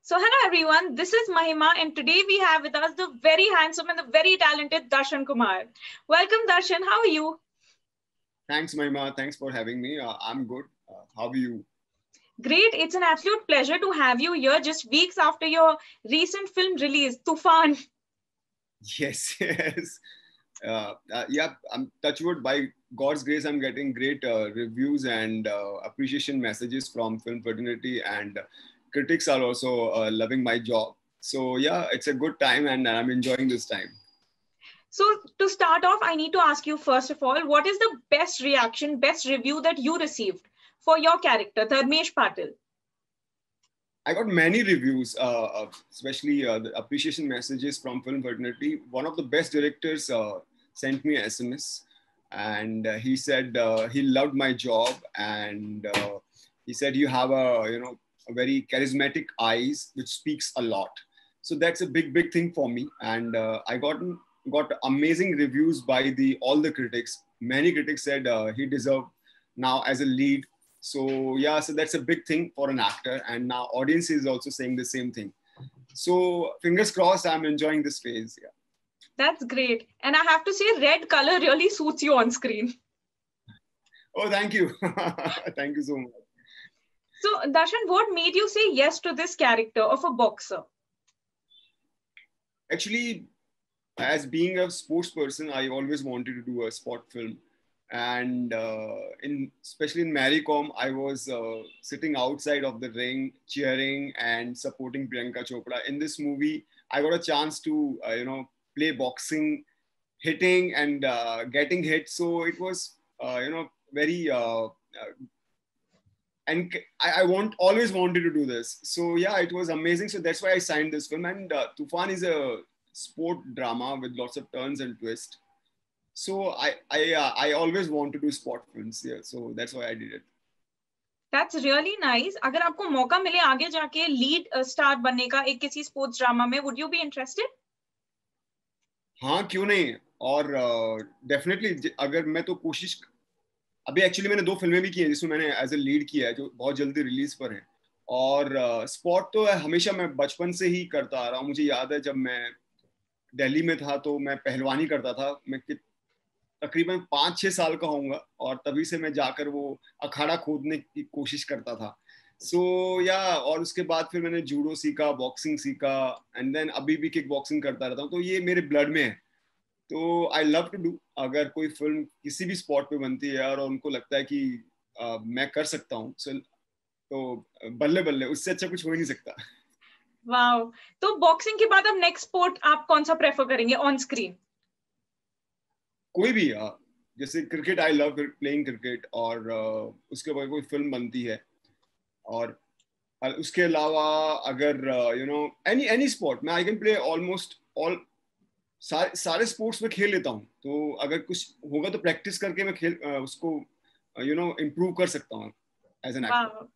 So hello everyone, this is Mahima and today we have with us the very handsome and the very talented Darshan Kumar. Welcome Darshan, how are you? Thanks, Mahima. Thanks for having me. I'm good. How are you? Great, it's an absolute pleasure to have you here just weeks after your recent film release, Tufan. Yes, yes. Yeah, I'm touchwood. By God's grace, I'm getting great reviews and appreciation messages from film fraternity, and critics are also loving my job. So yeah, it's a good time, and I'm enjoying this time. So to start off, I need to ask you first of all, what is the best reaction, best review that you received for your character, Dharmesh Patil? I got many reviews, especially the appreciation messages from film fraternity. One of the best directors sent me an SMS, and he said he loved my job, and he said you have a very charismatic eyes which speaks a lot. So that's a big thing for me, and I got amazing reviews by the all the critics. Many critics said he deserved now as a lead. So yeah, so that's a big thing for an actor, and now audience is also saying the same thing. So fingers crossed, I'm enjoying this phase. Yeah. That's great. And I have to say, red color really suits you on screen. Oh, thank you. Thank you so much. So Darshan, what made you say yes to this character of a boxer? Actually, as being a sports person, I always wanted to do a sport film. And in especially in Maricom, I was sitting outside of the ring, cheering and supporting Priyanka Chopra. In this movie, I got a chance to play boxing, hitting and getting hit. So it was very and I want always wanted to do this. So yeah, it was amazing. So that's why I signed this film. And Tufan is a sport drama with lots of turns and twists. So I always want to do sport films. Yeah, so that's why I did it. That's really nice. अगर आपको मौका मिले आगे जाके lead star बनने का एक किसी स्पोर्ट्स ड्रामा में, would you be interested? हाँ, क्यों नहीं. और डेफिनेटली अगर मैं तो कोशिश अभी एक्चुअली मैंने 2 फिल्में भी की हैं जिसमें मैंने एज ए लीड किया है जो बहुत जल्दी रिलीज पर हैं. और स्पोर्ट तो हमेशा मैं बचपन से ही करता आ रहा हूँ. मुझे याद है जब मैं दिल्ली में था तो मैं पहलवानी करता था. मैं तकरीबन 5-6 साल का होऊंगा और तभी से मैं जाकर वो अखाड़ा खोदने की कोशिश करता था. सो या और उसके बाद फिर मैंने जूडो सीखा, बॉक्सिंग सीखा, एंड देन अभी भी किक बॉक्सिंग करता रहता हूँ. तो ये मेरे ब्लड में है. तो आई लव टू डू. अगर कोई फिल्म किसी भी स्पॉट पे बनती है और उनको लगता है कि मैं कर सकता हूँ, तो बल्ले बल्ले, उससे अच्छा कुछ हो ही नहीं सकता. वाओ. तो बॉक्सिंग के बाद अब नेक्स्ट स्पोर्ट आप कौन सा प्रेफर करेंगे ऑन स्क्रीन? कोई भी. जैसे cricket, I love playing cricket. और उसके बाद कोई फिल्म बनती है. और उसके अलावा अगर एनी स्पोर्ट, मैं I can play almost all. सारे स्पोर्ट्स में खेल लेता हूँ. तो अगर कुछ होगा तो प्रैक्टिस करके मैं उसको इम्प्रूव कर सकता हूँ एज एन एक्टर.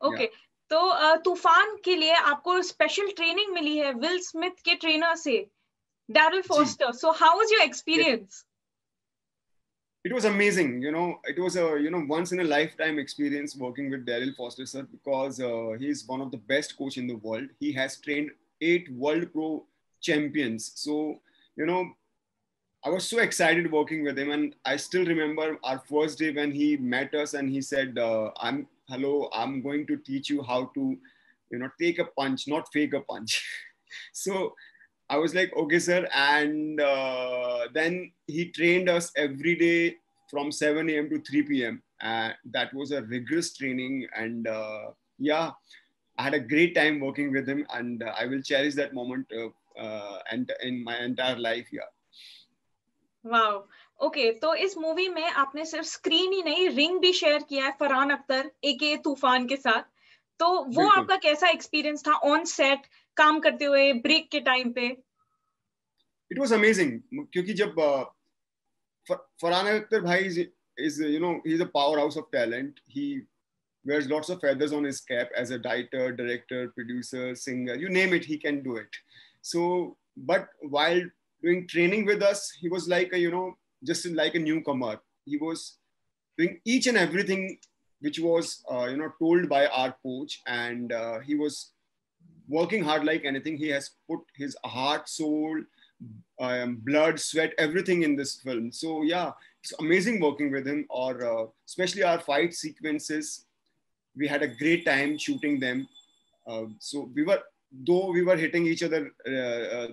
ओके. तो तूफान के लिए आपको स्पेशल ट्रेनिंग मिली है विल स्मिथ के ट्रेनर से, Daryl foster. So how was your experience? It was amazing. It was a once in a lifetime experience working with Daryl Foster sir, because he is one of the best coach in the world. He has trained 8 world pro champions. So I was so excited working with him, and I still remember our first day when he met us and he said, I'm going to teach you how to take a punch, not fake a punch. So I was like, okay, sir. And then he trained us every day from 7 a.m. to 3 p.m. That was a rigorous training. And yeah, I had a great time working with him. And I will cherish that moment and in my entire life. Yeah. Wow. Okay. तो इस movie में आपने सिर्फ screen ही नहीं, ring भी share किया है फरहान अख्तर एके तूफान के साथ. तो वो आपका कैसा एक्सपीरियंस था ऑन सेट काम करते हुए, ब्रेक के टाइम पे? It was amazing क्योंकि जब फरहान अख्तर भाई is he's a powerhouse of talent. He wears lots of feathers on his cap as a writer, director, producer, singer, you name it, he can do it. So but while doing training with us, he was like just like a newcomer. He was doing each and everything which was told by our coach, and he was working hard like anything. He has put his heart, soul, blood, sweat, everything in this film. So yeah, it's amazing working with him. Or especially our fight sequences, we had a great time shooting them. So though we were hitting each other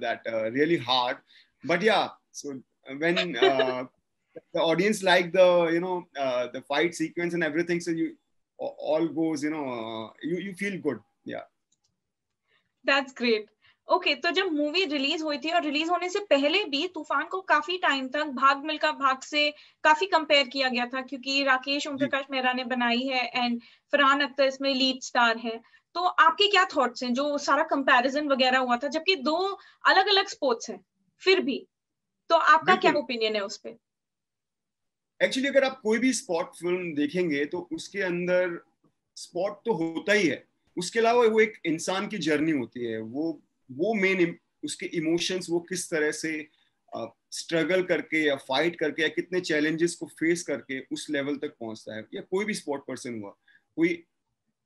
that really hard, but yeah. So when the audience like the fight sequence and everything, so you all goes, you feel good. Yeah. That's great. Okay तो जब movie release हुई थी और release होने से पहले भी तूफान को काफी टाइम तक भाग मिल्खा भाग से काफी कंपेयर किया गया था, क्योंकि राकेश ओम प्रकाश मेहरा ने बनाई है एंड फरहान अख्तर इसमें लीड स्टार है। तो आपके क्या थॉट्स हैं जो सारा कंपैरिजन वगैरह हुआ था, जबकि दो अलग अलग स्पोर्ट्स हैं फिर भी, तो आपका क्या ओपिनियन है उस पर? एक्चुअली अगर आप कोई भी स्पोर्ट फिल्म देखेंगे तो उसके अंदर स्पोर्ट तो होता ही है, उसके अलावा वो एक इंसान की जर्नी होती है। वो मेन उसके इमोशंस, वो किस तरह से स्ट्रगल करके या फाइट करके या कितने चैलेंजेस को फेस करके उस लेवल तक पहुंचता है। या कोई भी स्पोर्ट पर्सन हुआ, कोई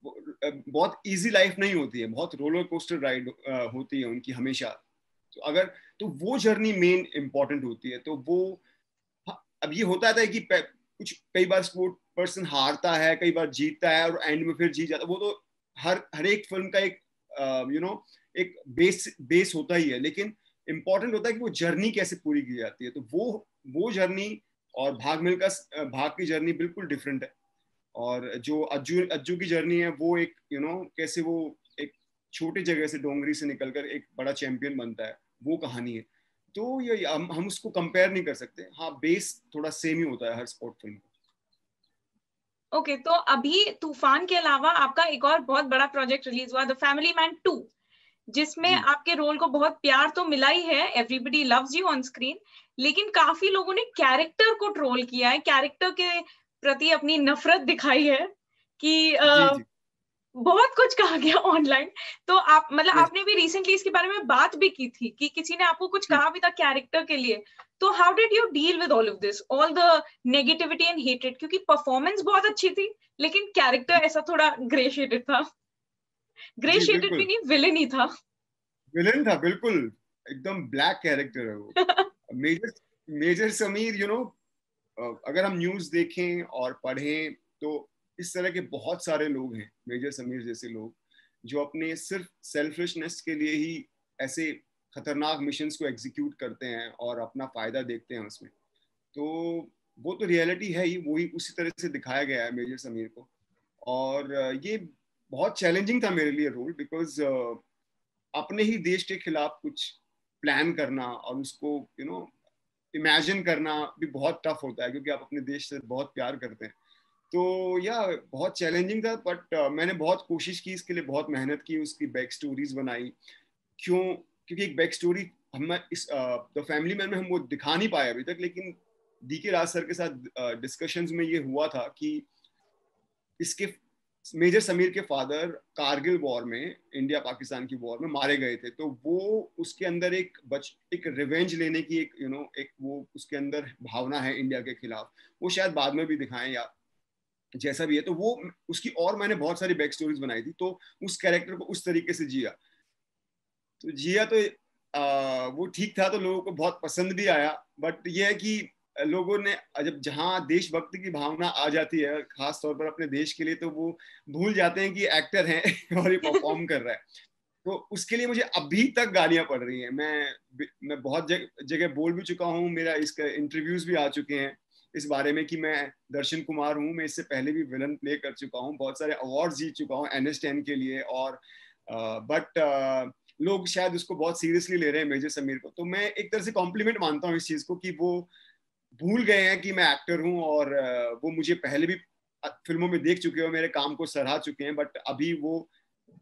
बहुत इजी लाइफ नहीं होती है, बहुत रोलर कोस्टर राइड होती है उनकी हमेशा। तो वो जर्नी मेन इंपॉर्टेंट होती है। तो वो अब ये होता है कि कई बार स्पोर्ट पर्सन हारता है, कई बार जीतता है और एंड में फिर जीत जाता है। वो तो हर एक फिल्म का एक एक बेस होता ही है, लेकिन इंपॉर्टेंट होता है कि वो जर्नी कैसे पूरी की जाती है। तो वो जर्नी और भाग की जर्नी बिल्कुल डिफरेंट है। और जो अज्जू की जर्नी है, वो एक कैसे वो एक छोटी जगह से, डोंगरी से निकलकर एक बड़ा चैंपियन बनता है, वो कहानी है। तो ये हम उसको कंपेयर नहीं कर सकते। हाँ, बेस थोड़ा सेम ही होता है हर स्पोर्ट फिल्म का। ओके तो अभी तूफान के अलावा आपका एक और बहुत बड़ा प्रोजेक्ट रिलीज हुआ, द फैमिली मैन 2, जिसमें आपके रोल को बहुत प्यार तो मिला ही है, everybody loves you on screen, लेकिन काफी लोगों ने कैरेक्टर को ट्रोल किया है, कैरेक्टर के प्रति अपनी नफरत दिखाई है कि जी। बहुत कुछ कहा गया ऑनलाइन। तो आप आपने भी रिसेंटली इसके बारे में बात भी की थी कि किसी ने आपको कुछ कहा भी था कैरेक्टर के लिए। तो how did you deal with all of this, all the negativity and hatred? क्योंकि परफॉर्मेंस बहुत अच्छी थी, लेकिन कैरेक्टर ऐसा थोड़ा ग्रे शेडेड था। ग्रे शेडेड भी नहीं, विलेन ही था। विलेन था, बिल्कुल एकदम ब्लैक कैरेक्टर है वो। मेजर समीर, अगर हम न्यूज देखें और पढ़ें तो इस तरह के बहुत सारे लोग हैं, मेजर समीर जैसे लोग, जो अपने सिर्फ सेल्फिशनेस के लिए ही ऐसे खतरनाक मिशंस को एग्जीक्यूट करते हैं और अपना फायदा देखते हैं उसमें। तो वो तो रियलिटी है ही, वही उसी तरह से दिखाया गया है मेजर समीर को। और ये बहुत चैलेंजिंग था मेरे लिए रोल, बिकॉज अपने ही देश के खिलाफ कुछ प्लान करना और उसको इमेजिन करना भी बहुत टफ होता है, क्योंकि आप अपने देश से बहुत प्यार करते हैं। तो बहुत चैलेंजिंग था, बट मैंने बहुत कोशिश की इसके लिए, बहुत मेहनत की, उसकी बैक स्टोरीज बनाई। क्योंकि एक बैक स्टोरी हम इस द फैमिली मैन में हम वो दिखा नहीं पाए अभी तक, लेकिन डीके राज सर के साथ डिस्कशंस में ये हुआ था कि इसके मेजर समीर के फादर कारगिल वॉर में, इंडिया पाकिस्तान की वॉर में मारे गए थे। तो वो उसके अंदर एक रिवेंज लेने की एक वो उसके अंदर भावना है इंडिया के खिलाफ। वो शायद बाद में भी दिखाएं या जैसा भी है। तो वो उसकी और मैंने बहुत सारी बैक स्टोरीज बनाई थी, तो उस कैरेक्टर को उस तरीके से जिया तो वो ठीक था, तो लोगों को बहुत पसंद भी आया। बट ये है कि लोगों ने जहाँ देशभक्ति की भावना आ जाती है, खास तौर पर अपने देश के लिए, तो वो भूल जाते हैं कि एक्टर हैं और ये परफॉर्म कर रहा है। तो उसके लिए मुझे अभी तक गालियां पड़ रही हैं। मैं बहुत जगह बोल भी चुका हूँ, मेरा इसका इंटरव्यूज भी आ चुके हैं इस बारे में कि मैं दर्शन कुमार हूँ, मैं इससे पहले भी विलन प्ले कर चुका हूँ, बहुत सारे अवार्ड जीत चुका हूँ NS10 के लिए। और बट लोग शायद उसको बहुत सीरियसली ले रहे हैं मेजर समीर को। तो मैं एक तरह से कॉम्प्लीमेंट मानता हूँ इस चीज को, कि वो भूल गए हैं कि मैं एक्टर हूँ, और वो मुझे पहले भी फिल्मों में देख चुके हो, मेरे काम को सराह चुके हैं, बट अभी वो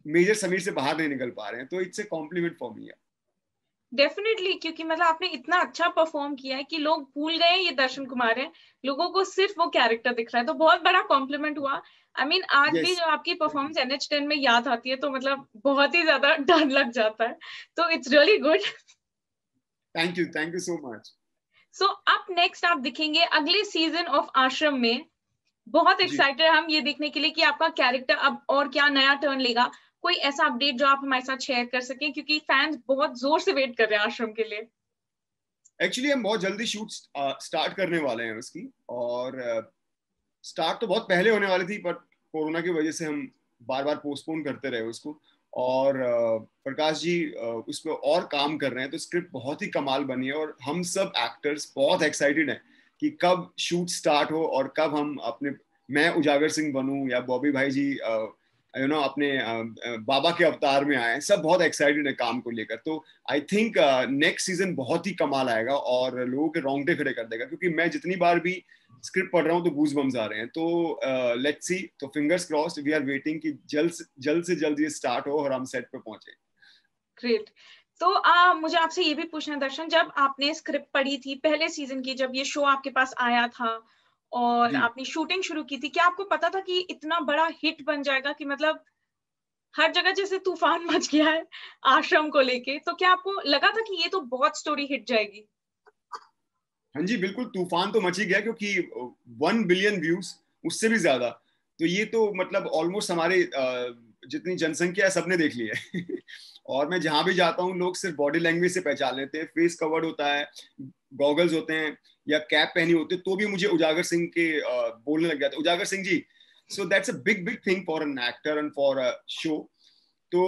मेजर समीर से बाहर नहीं निकल पा रहे हैं। तो it's A complement for me. Definitely, क्योंकि आपने इतना अच्छा परफॉर्म किया है कि लोग भूल गए ये दर्शन कुमार है, लोगों को सिर्फ वो कैरेक्टर दिख रहा है। तो बहुत बड़ा कॉम्प्लीमेंट हुआ। आई मीन आज भी जो आपकी परफॉर्मेंस NH10 में याद आती है तो बहुत ही ज्यादा डर लग जाता है। तो it's really good. Thank you so much. So up next आप दिखेंगे अगले सीजन ऑफ आश्रम में। बहुत एक्साइटेड हम ये देखने के लिए कि आपका कैरेक्टर अब और क्या नया टर्न लेगा। कोई ऐसा अपडेट जो आप हमारे साथ शेयर कर सकें, क्योंकि फैंस बहुत जोर से वेट कर रहे हैं आश्रम के लिए। एक्चुअली हम बहुत जल्दी शूट स्टार्ट करने वाले हैं उसकी, और स्टार्ट तो बहुत पहले होने वाली थी, पर कोरोना की वजह से हम बार बार पोस्टपोन करते रहे उसको। और प्रकाश जी उस पर और काम कर रहे हैं, तो स्क्रिप्ट बहुत ही कमाल बनी है, और हम सब एक्टर्स बहुत एक्साइटेड हैं कि कब शूट स्टार्ट हो और कब हम अपने, मैं उजागर सिंह बनूं या बॉबी भाई जी अपने बाबा के अवतार में आए। सब बहुत एक्साइटेड है काम को लेकर। तो आई थिंक नेक्स्ट सीजन बहुत ही कमाल आएगा और लोगों के रोंगटे खड़े कर देगा, क्योंकि मैं जितनी बार भी स्क्रिप्ट पढ़ रहा हूँ तो गूज बम्स आ रहे हैं। तो लेट्स सी, तो fingers crossed, we are waiting कि जल्द से जल्द ये स्टार्ट हो और हम सेट पे पहुंचे। ग्रेट। तो मुझे आपसे ये भी पूछना है दर्शन, जब आपने स्क्रिप्ट पढ़ी थी पहले सीजन की, जब ये शो आपके पास आया था और जी आपने शूटिंग शुरू की थी, क्या आपको पता था कि इतना बड़ा हिट बन जाएगा, कि मतलब हर जगह जैसे तूफान मच गया है आश्रम को लेके, तो क्या आपको लगा था कि ये तो बहुत स्टोरी हिट जाएगी? हाँ जी, बिल्कुल तूफान तो मच ही गया, क्योंकि 1 बिलियन व्यूज, उससे भी ज्यादा। तो ये तो मतलब ऑलमोस्ट हमारे जितनी जनसंख्या है सबने देख ली है। और मैं जहां भी जाता हूँ लोग सिर्फ बॉडी लैंग्वेज से पहचान लेते हैं, फेस कवर्ड होता है, गॉगल्स होते हैं या कैप पहनी होती है, तो भी मुझे उजागर सिंह के बोलने लग जाते, Ujagar Singh ji. So that's a big big thing for an actor and for a show. तो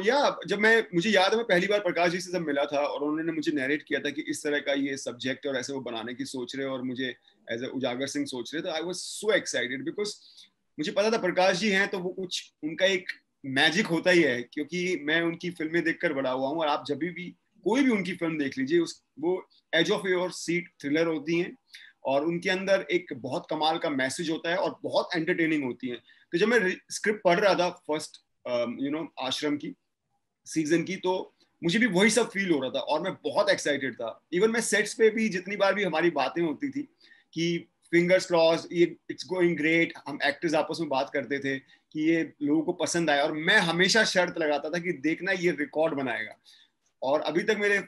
या जब मुझे याद है मैं पहली बार प्रकाश जी से जब मिला था और उन्होंने मुझे नैरेट किया था कि इस तरह का ये सब्जेक्ट और ऐसे वो बनाने की सोच रहे हैं और मुझे एज ए उजागर सिंह सोच रहे, तो I was so excited, because मुझे पता था प्रकाश जी हैं तो वो कुछ उनका एक मैजिक होता ही है, क्योंकि मैं उनकी फिल्में देखकर बड़ा हुआ हूँ। और आप जब भी कोई भी उनकी फिल्म देख लीजिए, उस वो edge of your seat thriller होती हैं, और उनके अंदर एक बहुत कमाल का मैसेज होता है और बहुत एंटरटेनिंग होती है। तो जब मैं स्क्रिप्ट पढ़ रहा था फर्स्ट आश्रम की सीजन की, तो मुझे भी वही सब फील हो रहा था और मैं बहुत एक्साइटेड था। इवन मैं सेट्स पे भी जितनी बार भी हमारी बातें होती थी कि फिंगर्स क्रॉस, ये इट्स गोइंग ग्रेट, हम एक्टर्स आपस में बात करते थे कि ये लोगों को पसंद आया, और मैं हमेशा शर्त लगाता था कि देखना ये रिकॉर्ड बनाएगा। और अभी तक मेरे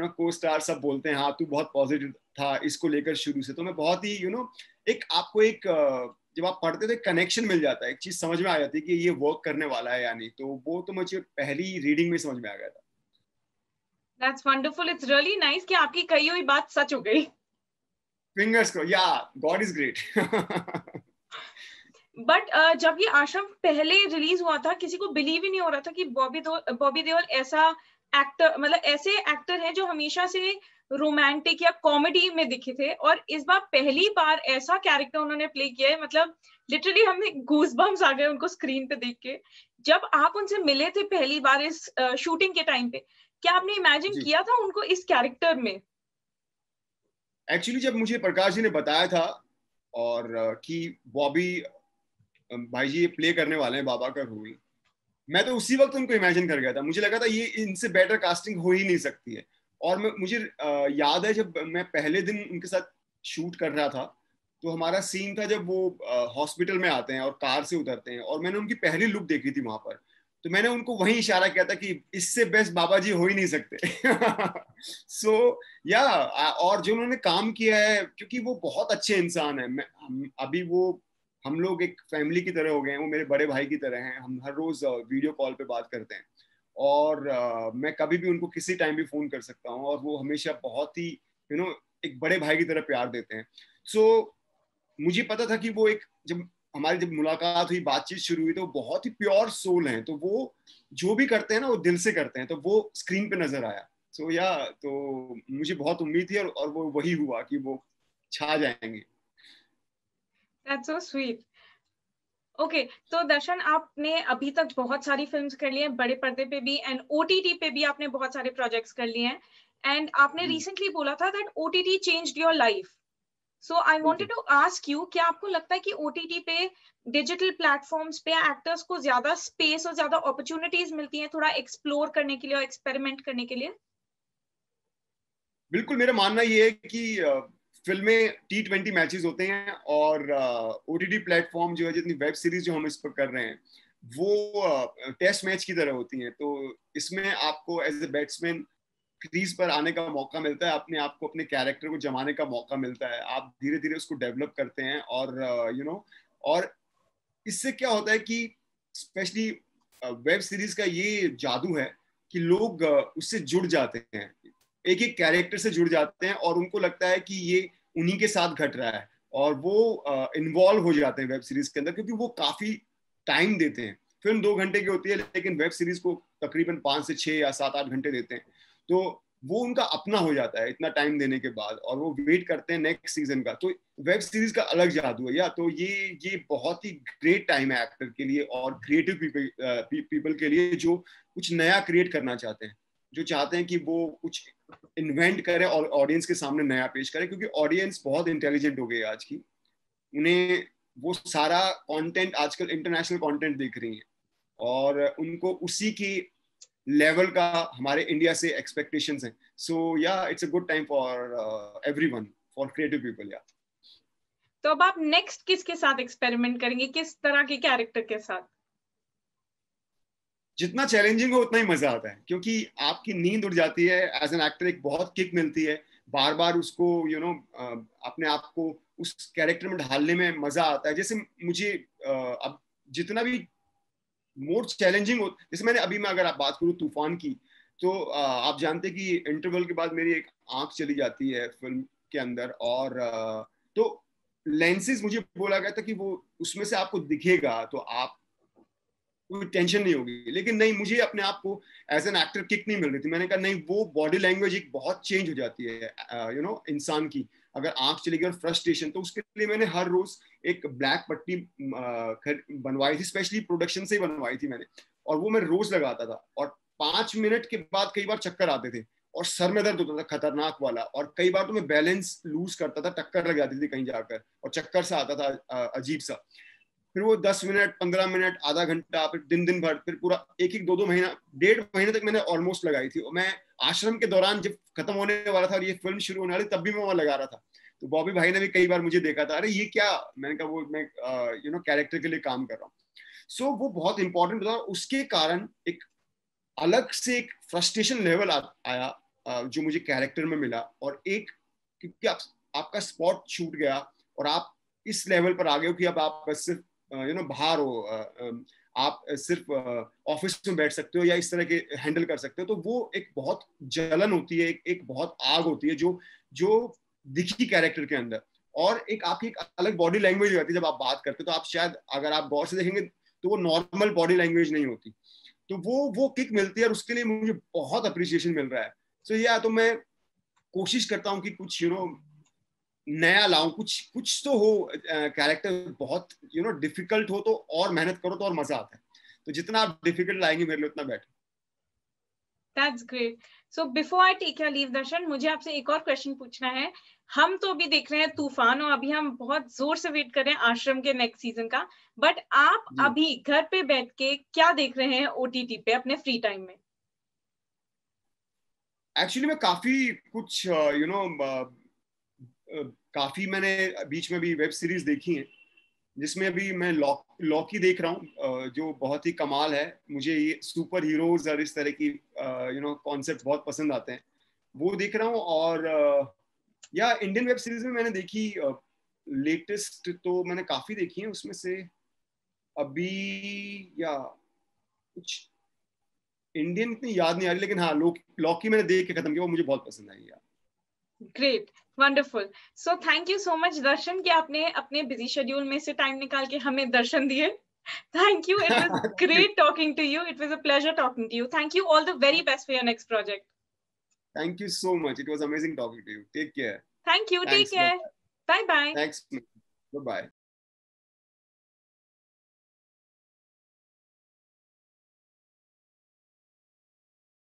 को स्टार सब बोलते हैं हाँ तू बहुत पॉजिटिव था इसको लेकर शुरू से। तो मैं बहुत ही एक आपको एक जब आप पढ़ते थे कनेक्शन मिल जाता है, एक चीज समझ में आ जाती है कि ये वर्क करने वाला है या नहीं। तो वो तो मुझे पहली रीडिंग में समझ में आ गया था। That's wonderful, it's really nice कि आपकी कही हुई बात सच हो गई। फिंगर्स क्रॉस, या गॉड इज ग्रेट। बट जब ये आश्रम पहले रिलीज हुआ था, किसी को बिलीव ही नहीं हो रहा था कि बॉबी देओल ऐसा एक्टर, मतलब ऐसे एक्टर हैं जो हमेशा से रोमांटिक या कॉमेडी में दिखे थे, और इस बार पहली बार ऐसा कैरेक्टर उन्होंने प्ले किया है। मतलब लिटरली हमें गूज बम्स आ गए उनको स्क्रीन पे देख के। जब आप उनसे मिले थे पहली बार इस शूटिंग के टाइम पे, क्या आपने इमेजिन जी, किया था उनको इस कैरेक्टर में? एक्चुअली जब मुझे प्रकाश जी ने बताया था और कि बॉबी भाई जी ये प्ले करने वाले हैं बाबा का रोल, मैं तो उसी वक्त उनको इमेजिन कर गया था। मुझे लगा था ये इनसे बेटर कास्टिंग हो ही नहीं सकती है। और मुझे याद है जब मैं पहले दिन उनके साथ शूट कर रहा था, तो हमारा सीन था जब वो हॉस्पिटल में आते हैं और कार से उतरते हैं, और मैंने उनकी पहली लुक देखी थी वहां पर। तो मैंने उनको वही इशारा किया था कि इससे बेस्ट बाबा जी हो ही नहीं सकते। सो या और जो उन्होंने काम किया है, क्योंकि वो बहुत अच्छे इंसान है। अभी वो हम लोग एक फैमिली की तरह हो गए हैं, वो मेरे बड़े भाई की तरह हैं। हम हर रोज वीडियो कॉल पे बात करते हैं, और मैं कभी भी उनको किसी टाइम भी फोन कर सकता हूँ, और वो हमेशा बहुत ही एक बड़े भाई की तरह प्यार देते हैं। सो मुझे पता था कि वो एक, जब मुलाकात हुई, बातचीत शुरू हुई, तो बहुत ही प्योर सोल हैं। तो वो जो भी करते हैं ना वो दिल से करते हैं, तो वो स्क्रीन पे नजर आया। तो मुझे बहुत उम्मीद थी, और वो वही हुआ कि वो छा जाएंगे। That's so sweet. ओके, तो दर्शन आपने अभी तक बहुत सारी फिल्म्स कर ली हैं, बड़े पर्दे पे भी एंड ओटीटी पे भी आपने बहुत सारे प्रोजेक्ट्स कर लिए हैं, एंड आपने जी रिसेंटली बोला था that OTT changed your life. So I wanted बिल्कुल। टू आस्क यू, क्या आपको लगता है कि ओटीटी पे डिजिटल प्लेटफॉर्म्स पे एक्टर्स को ज्यादा स्पेस और ज्यादा अपॉर्चुनिटीज मिलती हैं थोड़ा एक्सप्लोर करने के लिए और एक्सपेरिमेंट करने के लिए? बिल्कुल, मेरा मानना ये है कि फिल्में T20 मैचेस होते हैं, और ओटीटी प्लेटफॉर्म जो है, जितनी वेब सीरीज जो हम इस पर कर रहे हैं, वो टेस्ट मैच की तरह होती हैं। तो इसमें आपको एज ए बैट्समैन क्रीज पर आने का मौका मिलता है, अपने आप को, अपने कैरेक्टर को जमाने का मौका मिलता है। आप धीरे धीरे उसको डेवलप करते हैं, और और इससे क्या होता है कि स्पेशली वेब सीरीज का ये जादू है कि लोग उससे जुड़ जाते हैं, एक एक कैरेक्टर से जुड़ जाते हैं और उनको लगता है कि ये उन्हीं के साथ घट रहा है, और वो इन्वॉल्व हो जाते हैं वेब सीरीज के अंदर, क्योंकि वो काफी टाइम देते हैं। फिल्म 2 घंटे की होती है, लेकिन वेब सीरीज को तकरीबन 5 से 6 या 7 8 घंटे देते हैं। तो वो उनका अपना हो जाता है इतना टाइम देने के बाद, और वो वेट करते हैं नेक्स्ट सीजन का। तो वेब सीरीज का अलग जादू है। या तो ये बहुत ही ग्रेट टाइम है एक्टर के लिए और क्रिएटिव पीपल के लिए, जो कुछ नया क्रिएट करना चाहते हैं, जो चाहते हैं कि वो कुछ इन्वेंट करे और ऑडियंस के सामने नया पेश करे, क्योंकि ऑडियंस बहुत इंटेलिजेंट हो गई है आज की। उन्हें वो सारा कंटेंट आजकल इंटरनेशनल कंटेंट देख रही है, और उनको उसी की लेवल का हमारे इंडिया से एक्सपेक्टेशंस हैं। सो या it's a good time for everyone, for creative people. या तो अब आप नेक्स्ट किसके साथ एक्सपेरिमेंट करेंगे, किस तरह के कैरेक्टर के साथ? जितना चैलेंजिंग हो उतना ही मजा आता है, क्योंकि आपकी नींद उड़ जाती है एज एन एक्टर, एक बहुत किक मिलती है, बार बार उसको अपने आप को उस कैरेक्टर में ढालने में मजा आता है। जैसे मुझे अब जितना भी मोर चैलेंजिंग हो, जैसे मैंने अभी, मैं अगर आप बात करूँ तूफान की, तो आप जानते हैं कि इंटरवल के बाद मेरी एक आंख चली जाती है फिल्म के अंदर, और तो लेंसेज मुझे बोला गया था कि वो उसमें से आपको दिखेगा तो आप कोई टेंशन नहीं होगी, लेकिन नहीं, मुझे अपने आप को एज एन एक्टर किक नहीं मिल रही थी। मैंने कहा नहीं, वो बॉडी लैंग्वेज एक बहुत चेंज हो जाती है इंसान की, अगर आंख चली गई और फ्रस्ट्रेशन। तो उसके लिए मैंने हर रोज एक ब्लैक पट्टी बनवाई थी, स्पेशली प्रोडक्शन से ही बनवाई थी मैंने, और वो मैं रोज लगाता था। और 5 मिनट के बाद कई बार चक्कर आते थे और सर में दर्द होता था खतरनाक वाला, और कई बार तो मैं बैलेंस लूज करता था, टक्कर लग जाती थी कहीं जाकर, और चक्कर सा आता था अजीब सा। फिर वो 10 मिनट, 15 मिनट, आधा घंटा, फिर दिन भर, फिर पूरा 1 1 2 2 महीना, 1.5 महीने तक मैंने ऑलमोस्ट लगाई थी। और मैं आश्रम के दौरान जब खत्म होने वाला था और ये फिल्म शुरू होने वाली, तब भी मैं वहां लगा रहा था। तो बॉबी भाई ने भी कई बार मुझे देखा था, अरे ये क्या, मैंने कहा वो मैं कैरेक्टर के लिए काम कर रहा हूँ। सो वो बहुत इंपॉर्टेंट था, उसके कारण एक अलग से एक फ्रस्ट्रेशन लेवल आया जो मुझे कैरेक्टर में मिला। और एक, क्योंकि आपका स्पॉट छूट गया और आप इस लेवल पर आ गए हो कि अब आप बस सिर्फ बाहर हो, आप सिर्फ ऑफिस में बैठ सकते हो या इस तरह के हैंडल कर सकते हो। तो वो एक बहुत जलन होती है, एक बहुत आग होती है जो जो दिखी कैरेक्टर के अंदर। और एक आपकी एक अलग बॉडी लैंग्वेज होती है जब आप बात करते हो, तो आप शायद अगर आप गौर से देखेंगे तो वो नॉर्मल बॉडी लैंग्वेज नहीं होती। तो वो किक मिलती है, और उसके लिए मुझे बहुत अप्रिसिएशन मिल रहा है। सो या तो मैं कोशिश करता हूँ कि कुछ नया लाऊं, कुछ कुछ तो हो, कैरेक्टर बहुत डिफिकल्ट हो तो और मेहनत करो तो और मजा आता है। तो जितना आप डिफिकल्ट लाएंगे मेरे लिए उतना better. That's great. So before I take your leave, दर्शन, मुझे आपसे एक और क्वेश्चन पूछना है। हम तो अभी देख रहे हैं तूफान, और अभी हम बहुत जोर से वेट कर रहे हैं आश्रम के नेक्स्ट सीजन का। बट आप अभी घर पे बैठ के क्या देख रहे हैं ओटीटी पे अपने फ्री टाइम में? एक्चुअली मैं काफी कुछ काफी मैंने बीच में भी वेब सीरीज देखी है, जिसमें अभी मैं लॉकी देख रहा हूँ, जो बहुत ही कमाल है। मुझे ये सुपर हीरोज और इस तरह की कॉन्सेप्ट बहुत पसंद आते हैं, वो देख रहा हूँ। और या इंडियन वेब सीरीज में मैंने देखी लेटेस्ट, तो मैंने काफी देखी है उसमें से अभी, या कुछ इंडियन इतनी याद नहीं आ रही, लेकिन हाँ, लॉकी मैंने देख के खत्म किया, वो मुझे बहुत पसंद आई यार। Great, wonderful. So thank you so much Darshan कि आपने अपने बिजी शेड्यूल में से टाइम निकाल के हमें दर्शन दिए। Thank you. It was great talking to you. It was a pleasure talking to you. Thank you. All the very best for your next project. Thank you so much. It was amazing talking to you. Take care. Thank you. Take Thanks. care. Bye-bye. Bye bye. Thanks. Bye-bye.